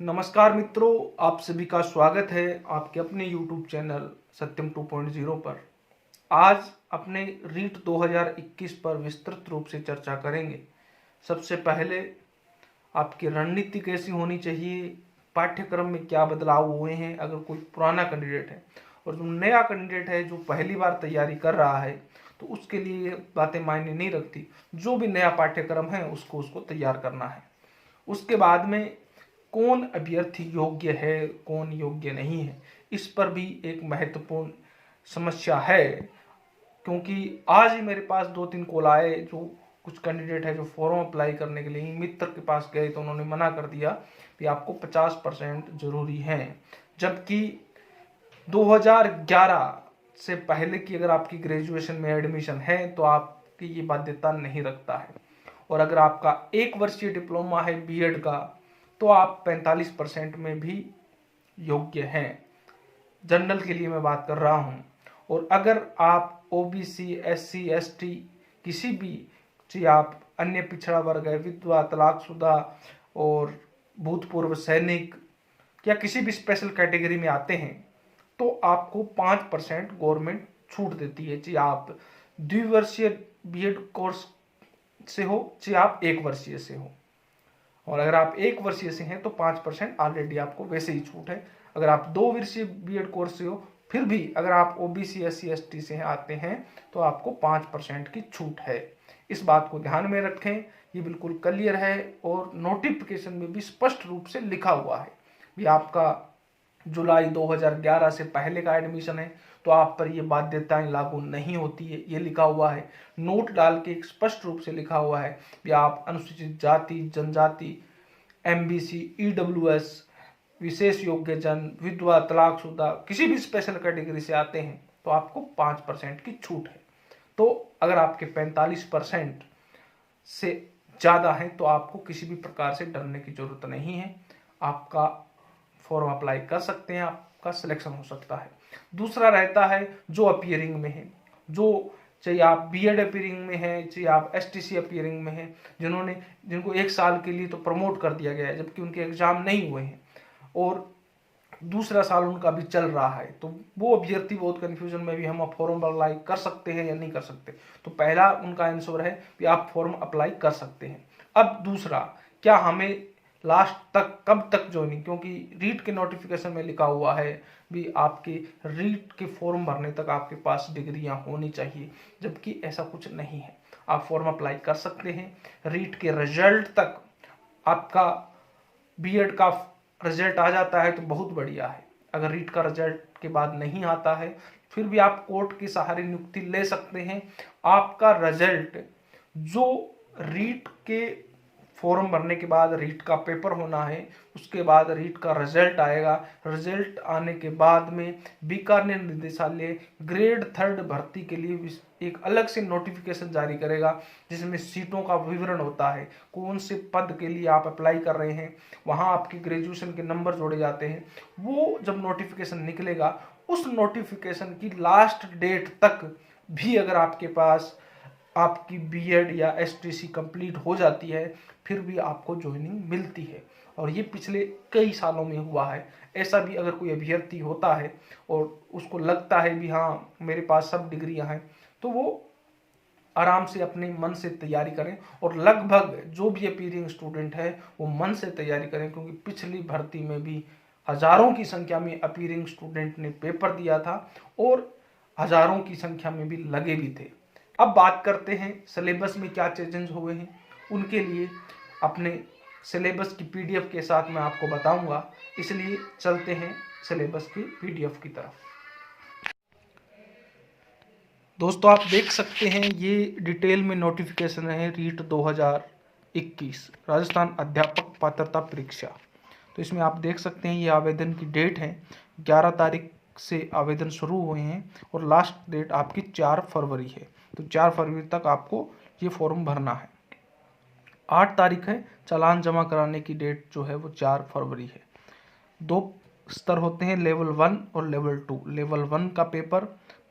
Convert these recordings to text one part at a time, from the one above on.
नमस्कार मित्रों, आप सभी का स्वागत है आपके अपने YouTube चैनल सत्यम 2.0 पर। आज अपने रीट 2021 पर विस्तृत रूप से चर्चा करेंगे। सबसे पहले आपकी रणनीति कैसी होनी चाहिए, पाठ्यक्रम में क्या बदलाव हुए हैं अगर कोई पुराना कैंडिडेट है, और जो नया कैंडिडेट है जो पहली बार तैयारी कर रहा है तो उसके लिए ये बातें मायने नहीं रखती। जो भी नया पाठ्यक्रम है उसको तैयार करना है। उसके बाद में कौन अभ्यर्थी योग्य है, कौन योग्य नहीं है, इस पर भी एक महत्वपूर्ण समस्या है। क्योंकि आज ही मेरे पास 2-3 कॉल आए, जो कुछ कैंडिडेट है जो फॉर्म अप्लाई करने के लिए मित्र के पास गए तो उन्होंने मना कर दिया कि आपको 50% जरूरी है, जबकि 2011 से पहले की अगर आपकी ग्रेजुएशन में एडमिशन है तो आपकी ये बाध्यता नहीं रखता है। और अगर आपका 1 वर्षीय डिप्लोमा है बीएड का तो आप 45% में भी योग्य हैं। जनरल के लिए मैं बात कर रहा हूं। और अगर आप ओबीसी, एससी, एसटी, किसी भी चाहे आप अन्य पिछड़ा वर्ग है, विधवा, तलाकशुदा और भूतपूर्व सैनिक या किसी भी स्पेशल कैटेगरी में आते हैं तो आपको 5% गवर्नमेंट छूट देती है, चाहे आप द्विवर्षीय बीएड कोर्स से हो चाहे आप 1 वर्षीय से हो। और अगर आप 1 वर्षीय से हैं तो 5% ऑलरेडी आपको वैसे ही छूट है। अगर आप 2 वर्षीय बीएड कोर्स से हो, फिर भी अगर आप ओबीसी, एससी, एसटी से आते हैं तो आपको 5% की छूट है। इस बात को ध्यान में रखें, ये बिल्कुल क्लियर है और नोटिफिकेशन में भी स्पष्ट रूप से लिखा हुआ है भी आपका जुलाई 2011 से पहले का एडमिशन है तो आप पर ये बाध्यताएं लागू नहीं होती है, ये लिखा हुआ है। नोट डाल के एक स्पष्ट रूप से लिखा हुआ है कि आप अनुसूचित जाति, जनजाति, एमबीसी, ईडब्ल्यूएस, विशेष योग्य जन, विधवा, तलाकशुदा, किसी भी स्पेशल कैटेगरी से आते हैं तो आपको 5% की छूट है। तो अगर आपके 45% से ज़्यादा है तो आपको किसी भी प्रकार से डरने की जरूरत नहीं है। आपका फॉर्म अप्लाई कर सकते हैं, आपका सिलेक्शन हो सकता है। दूसरा रहता है जो अपीयरिंग में है, जो चाहे आप बीएड अपीयरिंग में है चाहे आप एसटीसी अपीयरिंग में है, जिनको 1 साल के लिए तो प्रमोट कर दिया गया है जबकि उनके एग्जाम नहीं हुए हैं और दूसरा साल उनका भी चल रहा है, तो वो अभ्यर्थी बहुत कंफ्यूजन में भी हम फॉर्म अप्लाई कर सकते हैं या नहीं कर सकते। तो पहला उनका आंसर है कि आप फॉर्म अप्लाई कर सकते हैं। अब दूसरा, क्या हमें लास्ट तक कब तक ज्वाइनिंग, क्योंकि रीट के नोटिफिकेशन में लिखा हुआ है भी आपके रीट के फॉर्म भरने तक आपके पास डिग्रियां होनी चाहिए, जबकि ऐसा कुछ नहीं है। आप फॉर्म अप्लाई कर सकते हैं, रीट के रिजल्ट तक आपका बीएड का रिजल्ट आ जाता है तो बहुत बढ़िया है। अगर रीट का रिजल्ट के बाद नहीं आता है फिर भी आप कोर्ट के सहारे नियुक्ति ले सकते हैं। आपका रिजल्ट जो रीट के फॉर्म भरने के बाद रीट का पेपर होना है, उसके बाद रीट का रिजल्ट आएगा। रिजल्ट आने के बाद में बीकानेर निदेशालय ग्रेड 3 भर्ती के लिए एक अलग से नोटिफिकेशन जारी करेगा जिसमें सीटों का विवरण होता है, कौन से पद के लिए आप अप्लाई कर रहे हैं, वहां आपके ग्रेजुएशन के नंबर जोड़े जाते हैं। वो जब नोटिफिकेशन निकलेगा उस नोटिफिकेशन की लास्ट डेट तक भी अगर आपके पास आपकी बीएड या एसटीसी कंप्लीट हो जाती है फिर भी आपको ज्वाइनिंग मिलती है। और ये पिछले कई सालों में हुआ है। ऐसा भी अगर कोई अभ्यर्थी होता है और उसको लगता है भी हाँ मेरे पास सब डिग्रियां हैं, तो वो आराम से अपने मन से तैयारी करें। और लगभग जो भी अपीयरिंग स्टूडेंट है वो मन से तैयारी करें, क्योंकि पिछली भर्ती में भी हजारों की संख्या में अपीयरिंग स्टूडेंट ने पेपर दिया था और हजारों की संख्या में भी लगे भी थे। अब बात करते हैं सिलेबस में क्या चेंजेस हुए हैं। उनके लिए अपने सिलेबस की पीडीएफ के साथ मैं आपको बताऊंगा, इसलिए चलते हैं सिलेबस की पीडीएफ की तरफ। दोस्तों आप देख सकते हैं ये डिटेल में नोटिफिकेशन है रीट 2021 राजस्थान अध्यापक पात्रता परीक्षा। तो इसमें आप देख सकते हैं ये आवेदन की डेट है, 11 तारीख से आवेदन शुरू हुए हैं और लास्ट डेट आपकी 4 फरवरी है। तो 4 फरवरी तक आपको ये फॉर्म भरना है। 8 तारीख है चालान जमा कराने की डेट जो है वो 4 फरवरी है। 2 स्तर होते हैं, लेवल 1 और लेवल 2। लेवल 1 का पेपर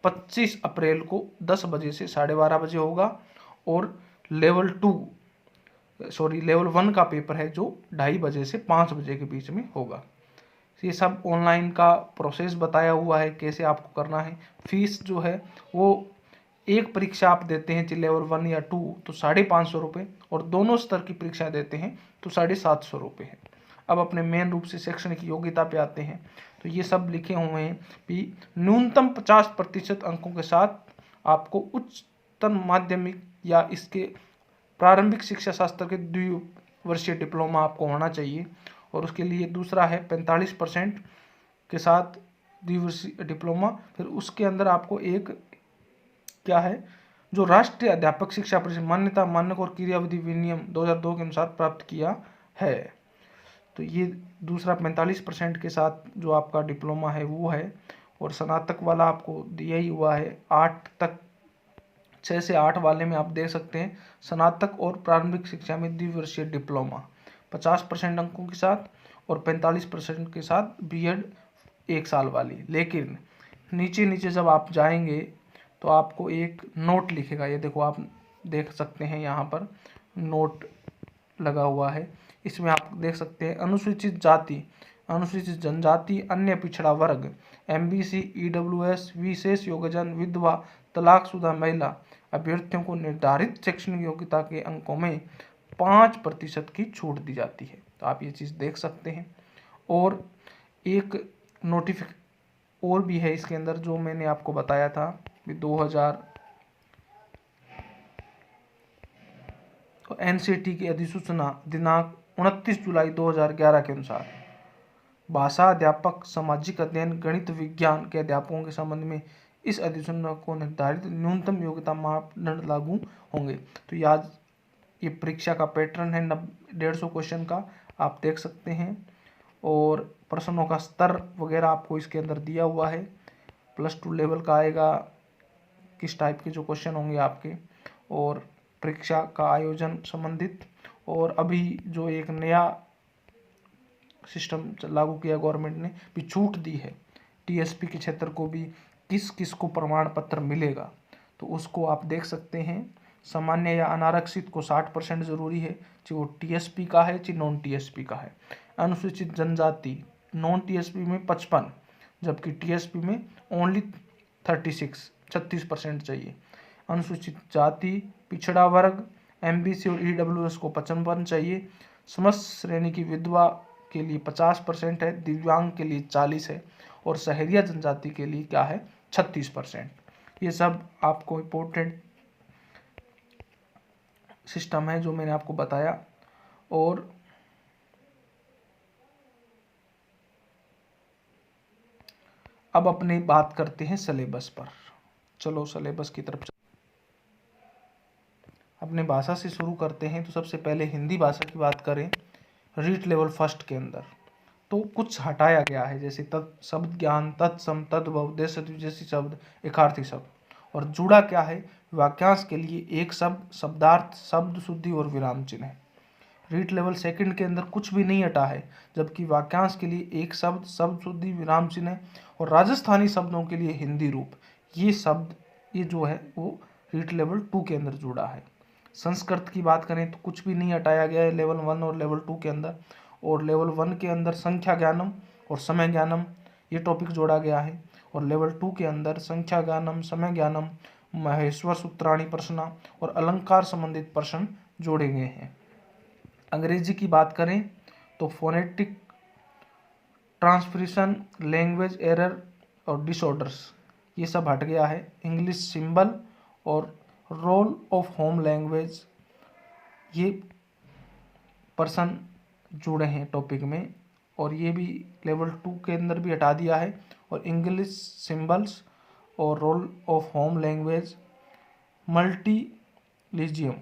25 अप्रैल को 10 बजे से 12:30 बजे होगा और लेवल 2 लेवल 1 का पेपर है जो 2:30 बजे से 5 बजे के बीच में होगा। ये सब ऑनलाइन का प्रोसेस बताया हुआ है कैसे आपको करना है। फीस जो है वो एक परीक्षा आप देते हैं लेवल 1 या 2 तो 550 रुपये, और दोनों स्तर की परीक्षा देते हैं तो 750 रुपये है। अब अपने मेन रूप से शैक्षणिक योग्यता पे आते हैं, तो ये सब लिखे हुए हैं कि न्यूनतम 50% अंकों के साथ आपको उच्चतर माध्यमिक या इसके प्रारंभिक शिक्षा शास्त्र के द्विवर्षीय डिप्लोमा आपको होना चाहिए। और उसके लिए दूसरा है 45% के साथ द्विवर्षीय डिप्लोमा। फिर उसके अंदर आपको एक क्या है, जो राष्ट्रीय अध्यापक शिक्षा परिषद मान्यता मानक और क्रियाविधि विनियम 2002 के अनुसार प्राप्त किया है। तो ये दूसरा 45% के साथ जो आपका डिप्लोमा है वो है। और स्नातक वाला आपको दिया ही हुआ है 8 तक, 6 से 8 वाले में आप देख सकते हैं स्नातक और प्रारंभिक शिक्षा में द्विवर्षीय डिप्लोमा 50% अंकों के साथ, और 45% के साथ बीएड 1 साल वाली। लेकिन नीचे नीचे जब आप जाएंगे तो आपको एक नोट लिखेगा, ये देखो आप देख सकते हैं यहाँ पर नोट लगा हुआ है। इसमें आप देख सकते हैं अनुसूचित जाति, अनुसूचित जनजाति, अन्य पिछड़ा वर्ग, एमबीसी, ईडब्ल्यूएस, विशेष योग्यजन, विधवा, तलाकशुदा महिला अभ्यर्थियों को निर्धारित शैक्षणिक योग्यता के अंकों में 5% की छूट दी जाती है। तो आप ये चीज़ देख सकते हैं। और एक नोटिफिक और भी है इसके अंदर जो मैंने आपको बताया था कि 2000 एनसीटी की अधिसूचना दिनांक 29 जुलाई 2011 के अनुसार भाषा अध्यापक, सामाजिक अध्ययन, गणित विज्ञान के अध्यापकों के संबंध में इस अधिसूचना को निर्धारित न्यूनतम योग्यता मापदंड लागू होंगे। तो ये परीक्षा का पैटर्न है 150 क्वेश्चन का, आप देख सकते हैं। और प्रश्नों का स्तर वगैरह आपको इसके अंदर दिया हुआ है। +2 लेवल का आएगा, किस टाइप के जो क्वेश्चन होंगे आपके, और परीक्षा का आयोजन संबंधित। और अभी जो एक नया सिस्टम लागू किया गवर्नमेंट ने, भी छूट दी है टीएसपी के क्षेत्र को भी किस किस को प्रमाण पत्र मिलेगा, तो उसको आप देख सकते हैं। सामान्य या अनारक्षित को 60% जरूरी है, चाहे वो टीएसपी का है चाहे नॉन टीएसपी का है। अनुसूचित जनजाति नॉन टीएसपी में 55, जबकि टीएसपी में ओनली 36% चाहिए। अनुसूचित जाति, पिछड़ा वर्ग, एमबीसी और ईडब्ल्यूएस को 55 चाहिए। समस्त श्रेणी की विधवा के लिए 50% है, दिव्यांग के लिए 40 है, और शहरिया जनजाति के लिए क्या है 36%। ये सब आपको इम्पोर्टेंट सिस्टम है जो मैंने आपको बताया। और अब अपनी बात करते हैं सिलेबस पर। चलो सिलेबस की तरफ अपने भाषा से शुरू करते हैं। तो सबसे पहले हिंदी भाषा की बात करें, रीट लेवल फर्स्ट के अंदर तो कुछ हटाया गया है, जैसे तत् शब्द ज्ञान, तत्सम, तद्भव, देशज जैसी शब्द, एकार्थी शब्द। और जुड़ा क्या है, वाक्यांश के लिए एक शब्द, शब्दार्थ, शब्द शुद्धि और विराम चिन्ह है। रीट लेवल सेकंड के अंदर कुछ भी नहीं हटा है, जबकि वाक्यांश के लिए एक शब्द, शब्द शुद्धि, विराम चिन्ह और राजस्थानी शब्दों के लिए हिंदी रूप, ये शब्द ये जो है वो रीट लेवल 2 के अंदर जुड़ा है। संस्कृत की बात करें तो कुछ भी नहीं हटाया गया है लेवल 1 और लेवल 2 के अंदर। और लेवल 1 के अंदर संख्या ज्ञानम और समय ज्ञानम ये टॉपिक जोड़ा गया है, और लेवल 2 के अंदर संख्या ज्ञानम, समय ज्ञानम, महेश्वर सूत्राणी प्रश्न और अलंकार संबंधित प्रश्न जोड़े गए हैं। अंग्रेजी की बात करें तो फोनेटिक ट्रांसक्रिप्शन, लैंग्वेज एरर और डिसऑर्डर्स ये सब हट गया है। इंग्लिश सिंबल और रोल ऑफ होम लैंग्वेज ये पर्सन जुड़े हैं टॉपिक में, और ये भी लेवल 2 के अंदर भी हटा दिया है। और इंग्लिश सिंबल्स और रोल ऑफ होम लैंग्वेज, मल्टीलिजियम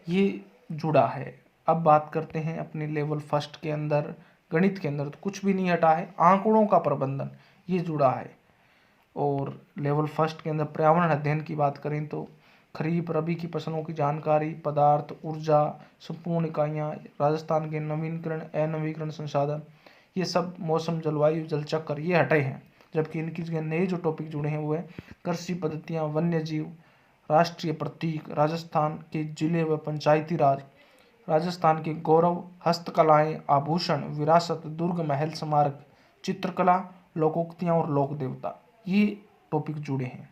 ये जुड़ा है। अब बात करते हैं अपने लेवल फर्स्ट के अंदर गणित के अंदर, तो कुछ भी नहीं हटा है। आंकड़ों का प्रबंधन ये जुड़ा है। और लेवल फर्स्ट के अंदर पर्यावरण अध्ययन की बात करें तो खरीफ रबी की फसलों की जानकारी, पदार्थ, ऊर्जा, संपूर्ण इकाइयाँ, राजस्थान के नवीनीकरण, अनवीनीकरण संसाधन, ये सब मौसम, जलवायु, जलचक्र ये हटे हैं। जबकि इनकी जगह नए जो टॉपिक जुड़े हैं वो है कृषि पद्धतियाँ, वन्य जीव, राष्ट्रीय प्रतीक, राजस्थान के जिले व पंचायती राज, राजस्थान के गौरव, हस्तकलाएं, आभूषण, विरासत, दुर्ग, महल, स्मारक, चित्रकला, लोकोक्तियां और लोक देवता, ये टॉपिक जुड़े हैं।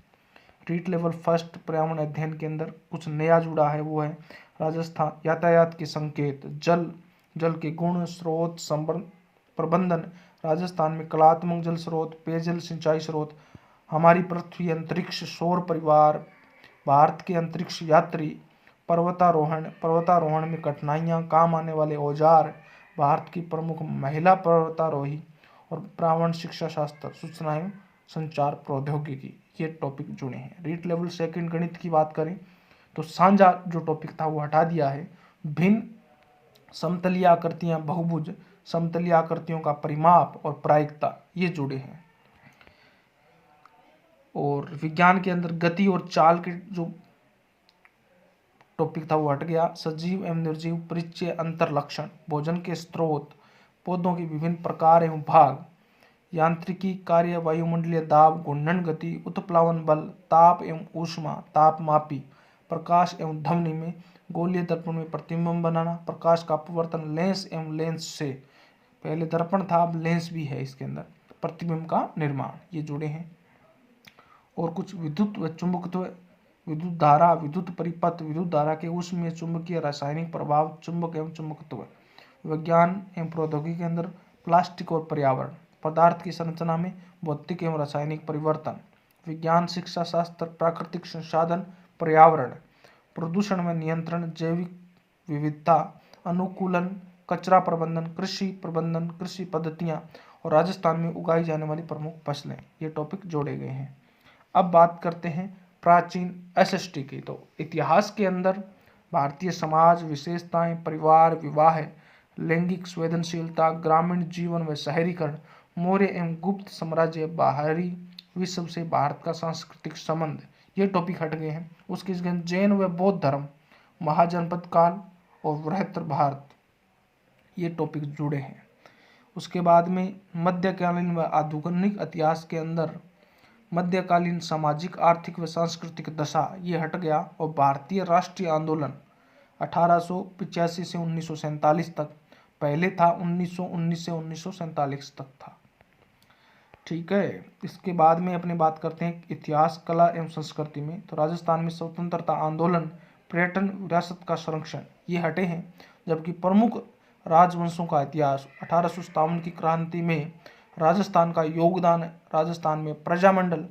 रीट लेवल फर्स्ट पर्यावरण अध्ययन के अंदर कुछ नया जुड़ा है, वो है राजस्थान यातायात के संकेत, जल के गुण, स्रोत प्रबंधन, राजस्थान में कलात्मक जल स्रोत, पेयजल सिंचाई स्रोत, हमारी पृथ्वी, अंतरिक्ष, सौर परिवार, भारत के अंतरिक्ष यात्री, पर्वतारोहण में कठिनाइयां, काम आने वाले औजार, भारत की प्रमुख महिला पर्वतारोही और प्रावण शिक्षा शास्त्र, सूचना एवं संचार प्रौद्योगिकी, ये टॉपिक जुड़े हैं। रीट लेवल सेकंड गणित की बात करें तो साझा जो टॉपिक था वो हटा दिया है। भिन्न समतलीय आकृतियां, बहुभुज, समतलीय आकृतियों का परिमाप और प्रायिकता, ये जुड़े हैं। और विज्ञान के अंदर गति और चाल के जो टॉपिक था वो हट गया। सजीव एवं निर्जीव परिचय, अंतर लक्षण, भोजन के स्रोत, पौधों के विभिन्न प्रकार एवं भाग, यांत्रिकी कार्य, वायुमंडलीय दाब, घूर्णन गति, उत्प्लावन बल, ताप एवं ऊष्मा, तापमापी, प्रकाश एवं ध्वनि में, गोलीय दर्पण में प्रतिबिंब बनाना, प्रकाश का अपवर्तन, लेंस एवं लेंस से, पहले दर्पण था अब लेंस भी है इसके अंदर, प्रतिबिंब का निर्माण, ये जुड़े हैं। और कुछ विद्युत व चुंबकत्व, विद्युत धारा, विद्युत परिपथ, विद्युत धारा के ऊष्मीय, चुंबकीय, रासायनिक प्रभाव, चुंबक एवं चुंबकत्व, विज्ञान एवं प्रौद्योगिकी के अंदर प्लास्टिक और पर्यावरण, पदार्थ की संरचना में भौतिक एवं रासायनिक परिवर्तन, विज्ञान शिक्षा शास्त्र, प्राकृतिक संसाधन, पर्यावरण, प्रदूषण में नियंत्रण, जैविक विविधता, अनुकूलन, कचरा प्रबंधन, कृषि प्रबंधन, कृषि पद्धतियां और राजस्थान में उगाई जाने वाली प्रमुख फसलें, ये टॉपिक जोड़े गए हैं। अब बात करते हैं प्राचीन एसएसटी की। तो इतिहास के अंदर भारतीय समाज, विशेषताएं, परिवार, विवाह, लैंगिक संवेदनशीलता, ग्रामीण जीवन व शहरीकरण, मौर्य एवं गुप्त साम्राज्य, बाहरी विश्व से भारत का सांस्कृतिक संबंध, ये टॉपिक हट गए हैं। उसके जैन व बौद्ध धर्म, महाजनपद काल और बृहत्तर भारत, ये टॉपिक जुड़े हैं। उसके बाद में मध्यकालीन व आधुनिक इतिहास के अंदर मध्यकालीन सामाजिक, आर्थिक व सांस्कृतिक दशा, ये हट गया और भारतीय राष्ट्रीय आंदोलन 1885 से 1947 तक, पहले था 1919 से 1947 तक था। ठीक है, इसके बाद में अपने बात करते हैं इतिहास, कला एवं संस्कृति में। तो राजस्थान में स्वतंत्रता आंदोलन, पर्यटन, विरासत का संरक्षण, ये हटे हैं। जबकि प्रमुख राजवंशों का इतिहास, 1857 की क्रांति में राजस्थान का योगदान, राजस्थान में प्रजामंडल,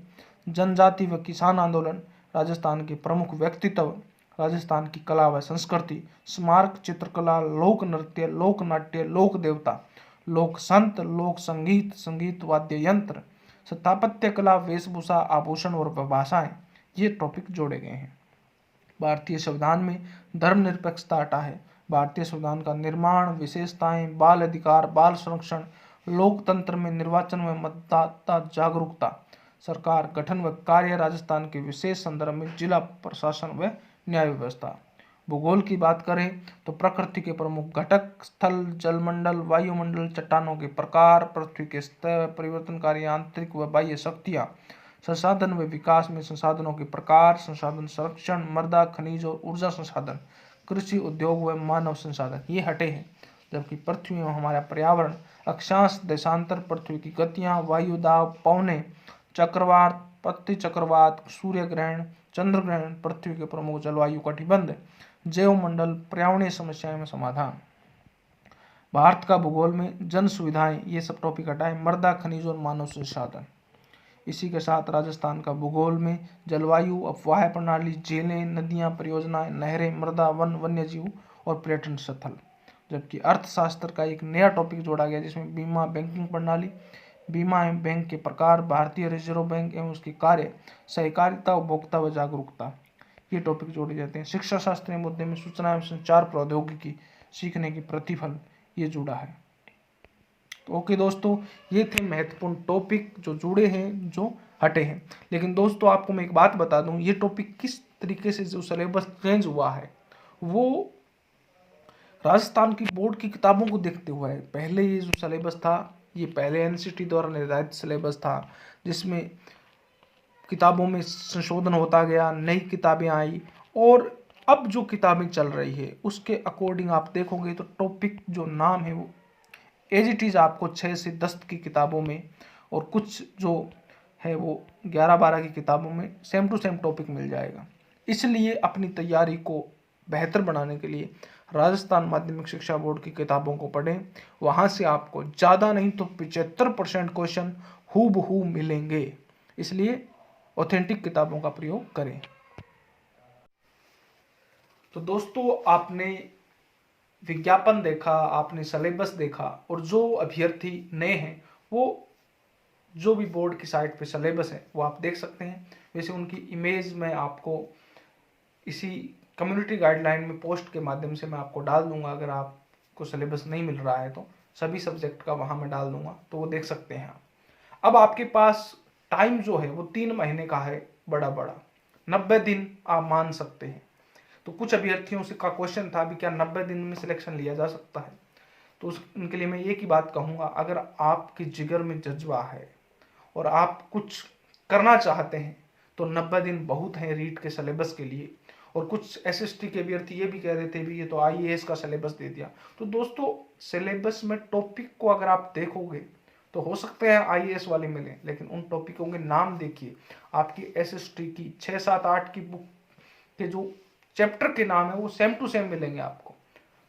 जनजाति व किसान आंदोलन, राजस्थान के प्रमुख व्यक्तित्व, राजस्थान की कला व संस्कृति, स्मारक, चित्रकला, लोक नृत्य, लोक नाट्य, लोक देवता, लोक संत, लोक संगीत, संगीत वाद्य यंत्र, स्थापत्य कला, वेशभूषा, आभूषण और भाषाएं, ये टॉपिक जोड़े गए हैं। भारतीय संविधान में धर्मनिरपेक्षता हटा है। भारतीय संविधान का निर्माण, विशेषताएं, बाल अधिकार, बाल संरक्षण, लोकतंत्र में निर्वाचन व मतदाता जागरूकता, सरकार गठन व कार्य, राजस्थान के विशेष संदर्भ में जिला प्रशासन व न्याय व्यवस्था। भूगोल की बात करें तो प्रकृति के प्रमुख घटक, स्थल, जलमंडल, वायुमंडल, चट्टानों के प्रकार, पृथ्वी के सतह, परिवर्तनकारी आंतरिक व बाह्य शक्तियां, संसाधन व विकास में संसाधनों के प्रकार, संसाधन संरक्षण, मृदा, खनिज और ऊर्जा संसाधन, कृषि, उद्योग व मानव संसाधन, ये हटे हैं। जबकि पृथ्वी में हमारा पर्यावरण, अक्षांश, देशांतर, पृथ्वी की गतियां, वायु दाब, पवने, चक्रवात, पत्ती चक्रवात, सूर्य ग्रहण, चंद्र ग्रहण, पृथ्वी के प्रमुख जलवायु कटिबंध, जैव मंडल, पर्यावरणीय समस्याओं में समाधान। भारत का भूगोल में जन सुविधाएं, ये सब टॉपिक हटाए, मृदा, खनिज और मानव संसाधन। इसी के साथ राजस्थान का भूगोल में जलवायु, अफवाह प्रणाली, झीलें, नदियां, परियोजनाएं, नहरें, मृदा, वन, वन्यजीव और पर्यटन स्थल। जबकि अर्थशास्त्र का एक नया टॉपिक जोड़ा गया जिसमें बीमा, बैंकिंग प्रणाली, बीमा एवं बैंक के प्रकार, भारतीय रिजर्व बैंक एवं उसके कार्य, सहकारिता, उपभोक्ता व जागरूकता, ये टॉपिक जोड़े जाते हैं। शिक्षा शास्त्रीय मुद्दे में सूचना एवं संचार प्रौद्योगिकी, सीखने की प्रतिफल, ये जुड़ा है। तो ओके दोस्तों, ये थे महत्वपूर्ण टॉपिक जो जुड़े हैं, जो हटे हैं। लेकिन दोस्तों आपको मैं एक बात बता दूं, ये टॉपिक किस तरीके से जो सिलेबस चेंज हुआ है वो राजस्थान की बोर्ड की किताबों को देखते हुए है। पहले ये जो सिलेबस था ये पहले एनसीटी द्वारा निर्धारित सिलेबस था जिसमें किताबों में संशोधन होता गया, नई किताबें आई और अब जो किताबें चल रही है उसके अकॉर्डिंग आप देखोगे तो टॉपिक जो नाम है वो एज इट इज़ आपको 6 से 10 की किताबों में और कुछ जो है वो 11-12 की किताबों में सेम टू सेम टॉपिक मिल जाएगा। इसलिए अपनी तैयारी को बेहतर बनाने के लिए राजस्थान माध्यमिक शिक्षा बोर्ड की किताबों को पढ़ें। वहाँ से आपको ज़्यादा नहीं तो 75% क्वेश्चन हूबहू मिलेंगे। इसलिए ऑथेंटिक किताबों का प्रयोग करें। तो दोस्तों, आपने विज्ञापन देखा, आपने सिलेबस देखा, और जो अभ्यर्थी नए हैं वो जो भी बोर्ड की साइट पे सिलेबस है वो आप देख सकते हैं। वैसे उनकी इमेज मैं आपको इसी कम्युनिटी गाइडलाइन में पोस्ट के माध्यम से मैं आपको डाल दूंगा। अगर आपको सिलेबस नहीं मिल रहा है तो सभी सब्जेक्ट का वहाँ मैं डाल दूंगा, तो वो देख सकते हैं आप। अब आपके पास टाइम जो है वो 3 महीने का है, बड़ा 90 दिन आप मान सकते हैं। तो कुछ अभ्यर्थियों से का क्वेश्चन था अभी, क्या 90 दिन में सिलेक्शन लिया जा सकता है? तो उनके लिए मैं एक ही बात कहूँगा, अगर आपके जिगर में जज्बा है और आप कुछ करना चाहते हैं तो 90 दिन बहुत हैं रीट के सिलेबस के लिए। और कुछ एसएसटी के अभ्यर्थी ये भी कह रहे थे भी ये तो आईएएस का सिलेबस दे दिया। तो दोस्तों, सिलेबस में टॉपिक को अगर आप देखोगे तो हो सकते हैं आईएएस वाले मिले, लेकिन उन टॉपिकों के नाम देखिए। आपकी एसएसटी की 6, 7, 8 की बुक के जो चैप्टर के नाम है वो सेम टू सेम मिलेंगे आपको।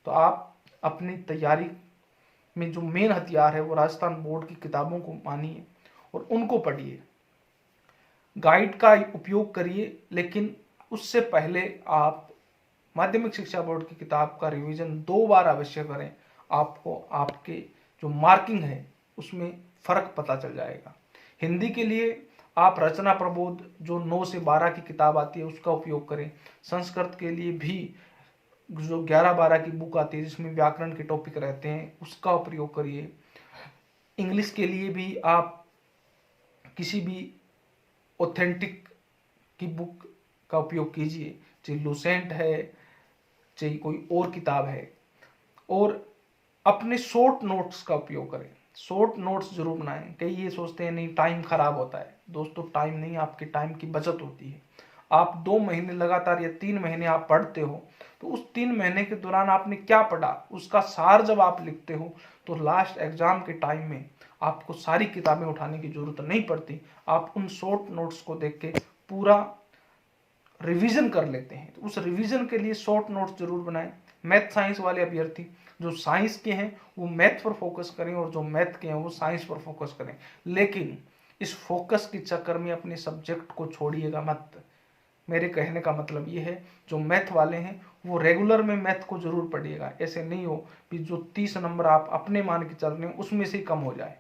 तो आप अपनी तैयारी में जो मेन हथियार है वो राजस्थान बोर्ड की किताबों को मानिए और उनको पढ़िए, गाइड का उपयोग करिए, लेकिन उससे पहले आप माध्यमिक शिक्षा बोर्ड की किताब का रिवीजन 2 बार अवश्य करें। आपको आपके जो मार्किंग है उसमें फर्क पता चल जाएगा। हिंदी के लिए आप रचना प्रबोध जो 9 से 12 की किताब आती है उसका उपयोग करें। संस्कृत के लिए भी जो 11-12 की बुक आती है जिसमें व्याकरण के टॉपिक रहते हैं उसका प्रयोग करिए। इंग्लिश के लिए भी आप किसी भी ऑथेंटिक की बुक का उपयोग कीजिए, चाहे लुसेंट है चाहे कोई और किताब है। और अपने शॉर्ट नोट्स का उपयोग करें, शॉर्ट नोट्स जरूर बनाएं। कई ये सोचते हैं नहीं टाइम खराब होता है। दोस्तों, टाइम नहीं, आपके टाइम की बचत होती है। आप 2 महीने लगातार या 3 महीने आप पढ़ते हो तो उस 3 महीने के दौरान आपने क्या पढ़ा उसका सार जब आप लिखते हो तो लास्ट एग्जाम के टाइम में आपको सारी किताबें उठाने की जरूरत नहीं पड़ती। आप उन शॉर्ट नोट्स को देख के पूरा रिवीजन कर लेते हैं। तो उस रिवीजन के लिए शॉर्ट नोट्स जरूर बनाएं। मैथ साइंस वाले अभ्यर्थी जो साइंस के हैं वो मैथ पर फोकस करें और जो मैथ के हैं वो साइंस पर फोकस करें, लेकिन इस फोकस के चक्कर में अपने सब्जेक्ट को छोड़िएगा मत। मेरे कहने का मतलब ये है, जो मैथ वाले हैं वो रेगुलर में मैथ को जरूर पढ़िएगा। ऐसे नहीं हो कि जो 30 नंबर आप अपने मान के चल रहे हैं उसमें से कम हो जाए।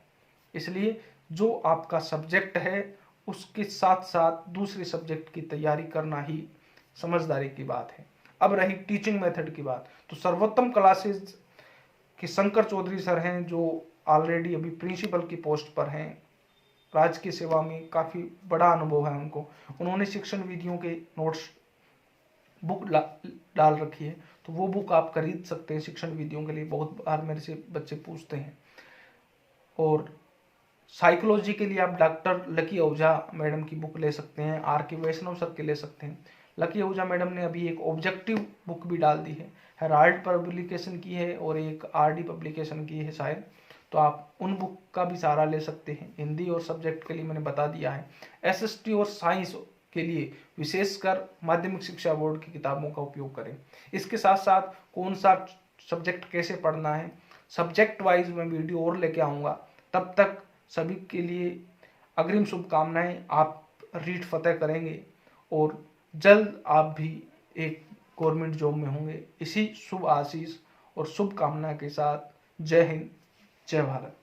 इसलिए जो आपका सब्जेक्ट है उसके साथ साथ दूसरे सब्जेक्ट की तैयारी करना ही समझदारी की बात है। अब रही टीचिंग मेथड की बात, तो सर्वोत्तम क्लासेज के शंकर चौधरी सर हैं जो ऑलरेडी अभी प्रिंसिपल की पोस्ट पर हैं। राजकीय सेवा में काफ़ी बड़ा अनुभव है उनको। उन्होंने शिक्षण विधियों के नोट्स बुक डाल रखी है, तो वो बुक आप खरीद सकते हैं शिक्षण विधियों के लिए। बहुत बार मेरे से बच्चे पूछते हैं। और साइकोलॉजी के लिए आप डॉक्टर लकी ओझा मैडम की बुक ले सकते हैं, आर के वैष्णव सर के ले सकते हैं। लकी ओझा मैडम ने अभी एक ऑब्जेक्टिव बुक भी डाल दी है, हेराल्ड पब्लिकेशन की है और एक आरडी पब्लिकेशन की है शायद। तो आप उन बुक का भी सहारा ले सकते हैं। हिंदी और सब्जेक्ट के लिए मैंने बता दिया है। एसएसटी और साइंस के लिए विशेषकर माध्यमिक शिक्षा बोर्ड की किताबों का उपयोग करें। इसके साथ साथ कौन सा सब्जेक्ट कैसे पढ़ना है सब्जेक्ट वाइज मैं वीडियो और लेके आऊँगा। तब तक सभी के लिए अग्रिम शुभकामनाएं। आप रीट फतेह करेंगे और जल्द आप भी एक गवर्नमेंट जॉब में होंगे। इसी शुभ आशीष और शुभकामना के साथ जय हिंद, जय भारत।